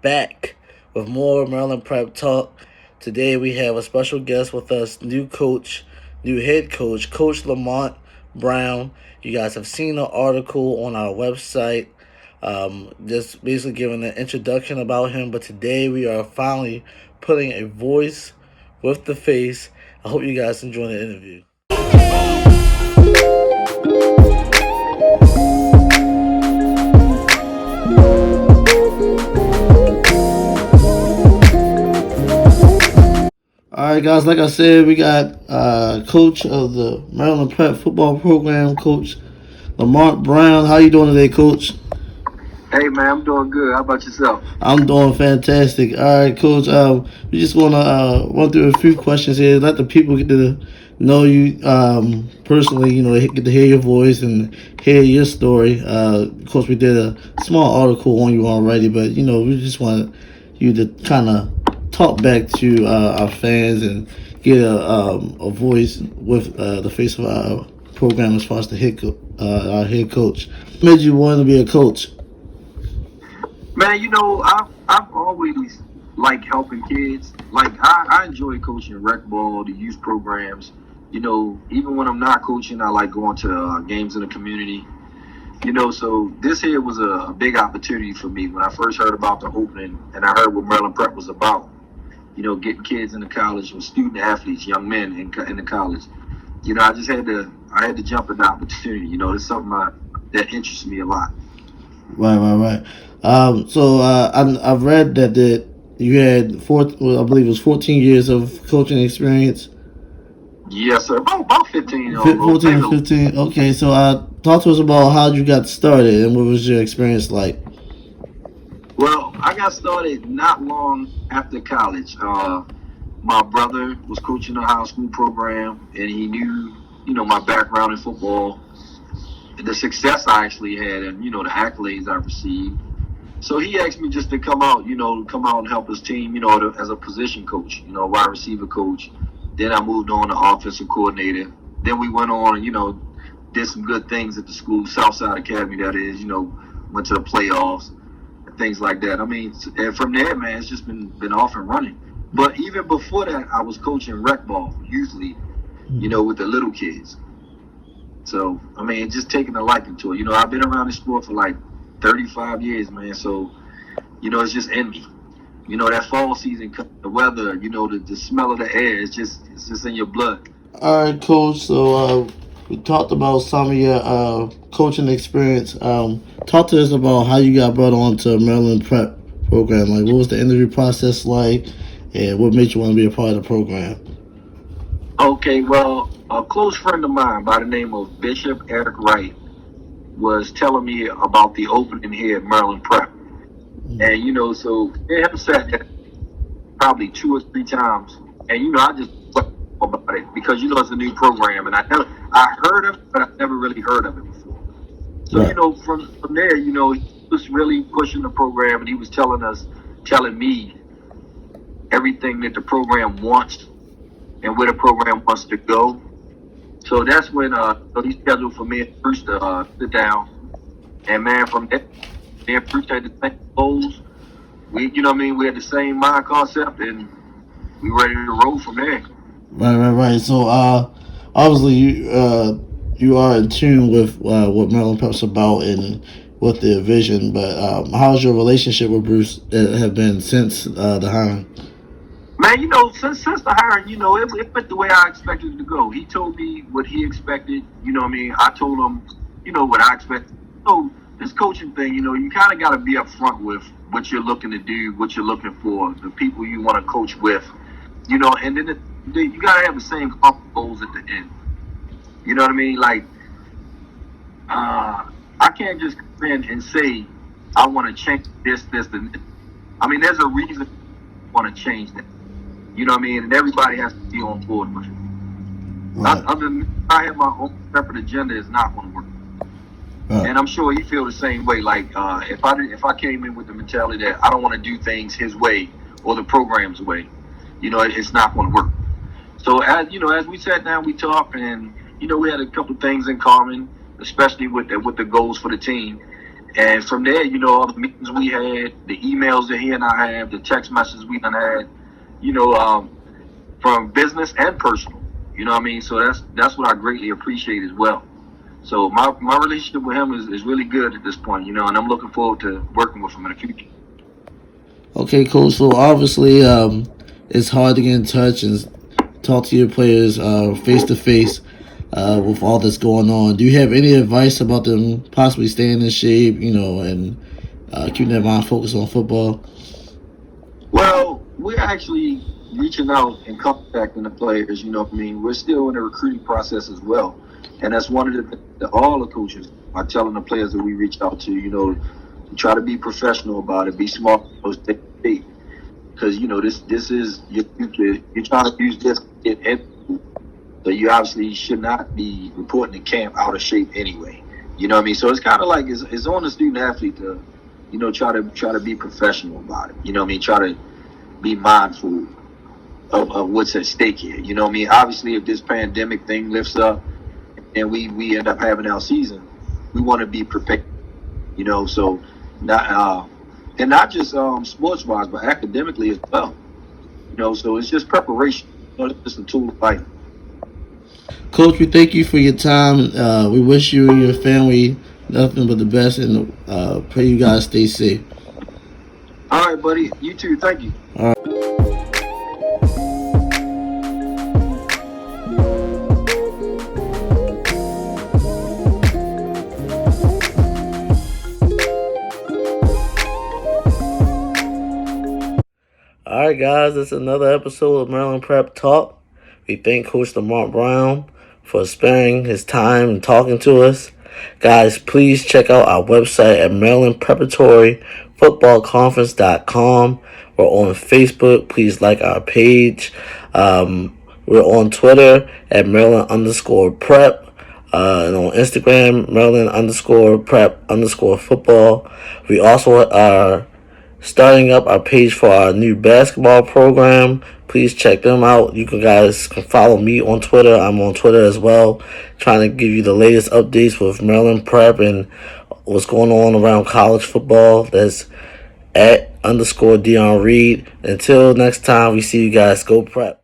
back with more Maryland Prep Talk. Today we have a special guest with us, new head coach, Coach Lamont Brown. You guys have seen the article on our website, just basically giving an introduction about him. But today we are finally putting a voice with the face. I hope you guys enjoy the interview. All right, guys. Like I said, we got coach of the Maryland Prep football program, Coach Lamont Brown. How you doing today, Coach? Hey man, I'm doing good. How about yourself? I'm doing fantastic. All right, Coach. We just want to run through a few questions here. Let the people get to know you personally. You know, they get to hear your voice and hear your story. Of course, we did a small article on you already, but you know, we just want you to kind of talk back to our fans and get a voice with the face of our program as far as our head coach. What made you want to be a coach? Man, I've always liked helping kids. Like I enjoy coaching rec ball, the youth programs. You know, even when I'm not coaching, I like going to games in the community. You know, so this here was a big opportunity for me when I first heard about the opening and I heard what Maryland Prep was about. You know, getting kids into college or student athletes, young men in the college. You know, I had to jump at the opportunity. You know, it's something that interests me a lot. Right. I've read that you had I believe it was 14 years of coaching experience. Yes, sir. About 15. 14 or 15. Okay, so talk to us about how you got started and what was your experience like. Well, I got started not long after college. My brother was coaching a high school program, and he knew, my background in football, the success I actually had, and the accolades I received. So he asked me just to come out and help his team, as a position coach, wide receiver coach. Then I moved on to offensive coordinator. Then we went on, did some good things at the school, Southside Academy, that is, went to the playoffs. Things like that. I mean, and from there, man, it's just been off and running. But even before that, I was coaching rec ball, usually, with the little kids. So, I mean, just taking a liking to it. I've been around this sport for like 35 years, man. So, it's just in me. That fall season, the weather, the smell of the air, it's just in your blood. All right, Coach. So we talked about some of your coaching experience. Talk to us about how you got brought on to Maryland Prep program. Like, what was the interview process like, and what made you want to be a part of the program? Okay, well, a close friend of mine by the name of Bishop Eric Wright was telling me about the opening here at Maryland Prep. And, so they have sat there probably 2 or 3 times. And, I just about it because, it's a new program. And I heard of it, but I never really heard of it before. So, Right. From there, he was really pushing the program and he was telling me everything that the program wants and where the program wants to go. So that's when so he scheduled for me and Bruce to sit down. And man, from there, me and Bruce had the same goals. We had the same mind concept and we ready to roll from there. Right. So obviously you are in tune with what Maryland Prep's about and with their vision. But how's your relationship with Bruce have been since the hiring? Man, since the hiring, it went the way I expected it to go. He told me what he expected. I told him, what I expected. So this coaching thing, you kind of got to be upfront with what you're looking to do, what you're looking for, the people you want to coach with, and then you got to have the same goals at the end. You know what I mean? Like, I can't just come in and say, I want to change this, and this. I mean, there's a reason I want to change that. You know what I mean? And everybody has to be on board with it. Right. I have my own separate agenda, is not going to work. Right. And I'm sure he feel the same way. Like, if I came in with the mentality that I don't want to do things his way or the program's way, it's not going to work. So as we sat down, we talked, and we had a couple things in common, especially with the goals for the team. And from there, all the meetings we had, the emails that he and I had, the text messages we done had, from business and personal. You know what I mean? So that's what I greatly appreciate as well. So my relationship with him is really good at this point, and I'm looking forward to working with him in the future. Okay, coach. So obviously, it's hard to get in touch and talk to your players face to face with all that's going on. Do you have any advice about them possibly staying in shape, and keeping their mind focused on football? Well, we're actually reaching out and contacting the players. You know what I mean? We're still in the recruiting process as well, and that's one of all the coaches are telling the players that we reach out to. Try to be professional about it, be smart, stay safe, because this is your future. You're trying to use this to get in, so you obviously should not be reporting to camp out of shape anyway. You know what I mean? So it's kind of like it's on the student athlete to, try to be professional about it. You know what I mean? Try to be mindful of what's at stake here. You know what I mean? Obviously, if this pandemic thing lifts up and we end up having our season, we want to be prepared. So not and not just sports wise, but academically as well. So it's just preparation. It's just a tool of life. Coach, we thank you for your time. We wish you and your family nothing but the best, and pray you guys stay safe. All right, buddy. You too. Thank you. All right. All right, guys, that's another episode of Maryland Prep Talk. We thank Coach Lamont Brown for sparing his time and talking to us. Guys, please check out our website at MarylandPreparatoryFootballConference.com. We're on Facebook. Please like our page. We're on Twitter at Maryland_prep. And on Instagram, Maryland_prep_football. We also are starting up our page for our new basketball program. Please check them out. You guys can follow me on Twitter. I'm on Twitter as well, trying to give you the latest updates with Maryland Prep and what's going on around college football. That's at _Dion Reed. Until next time, we see you guys. Go Prep.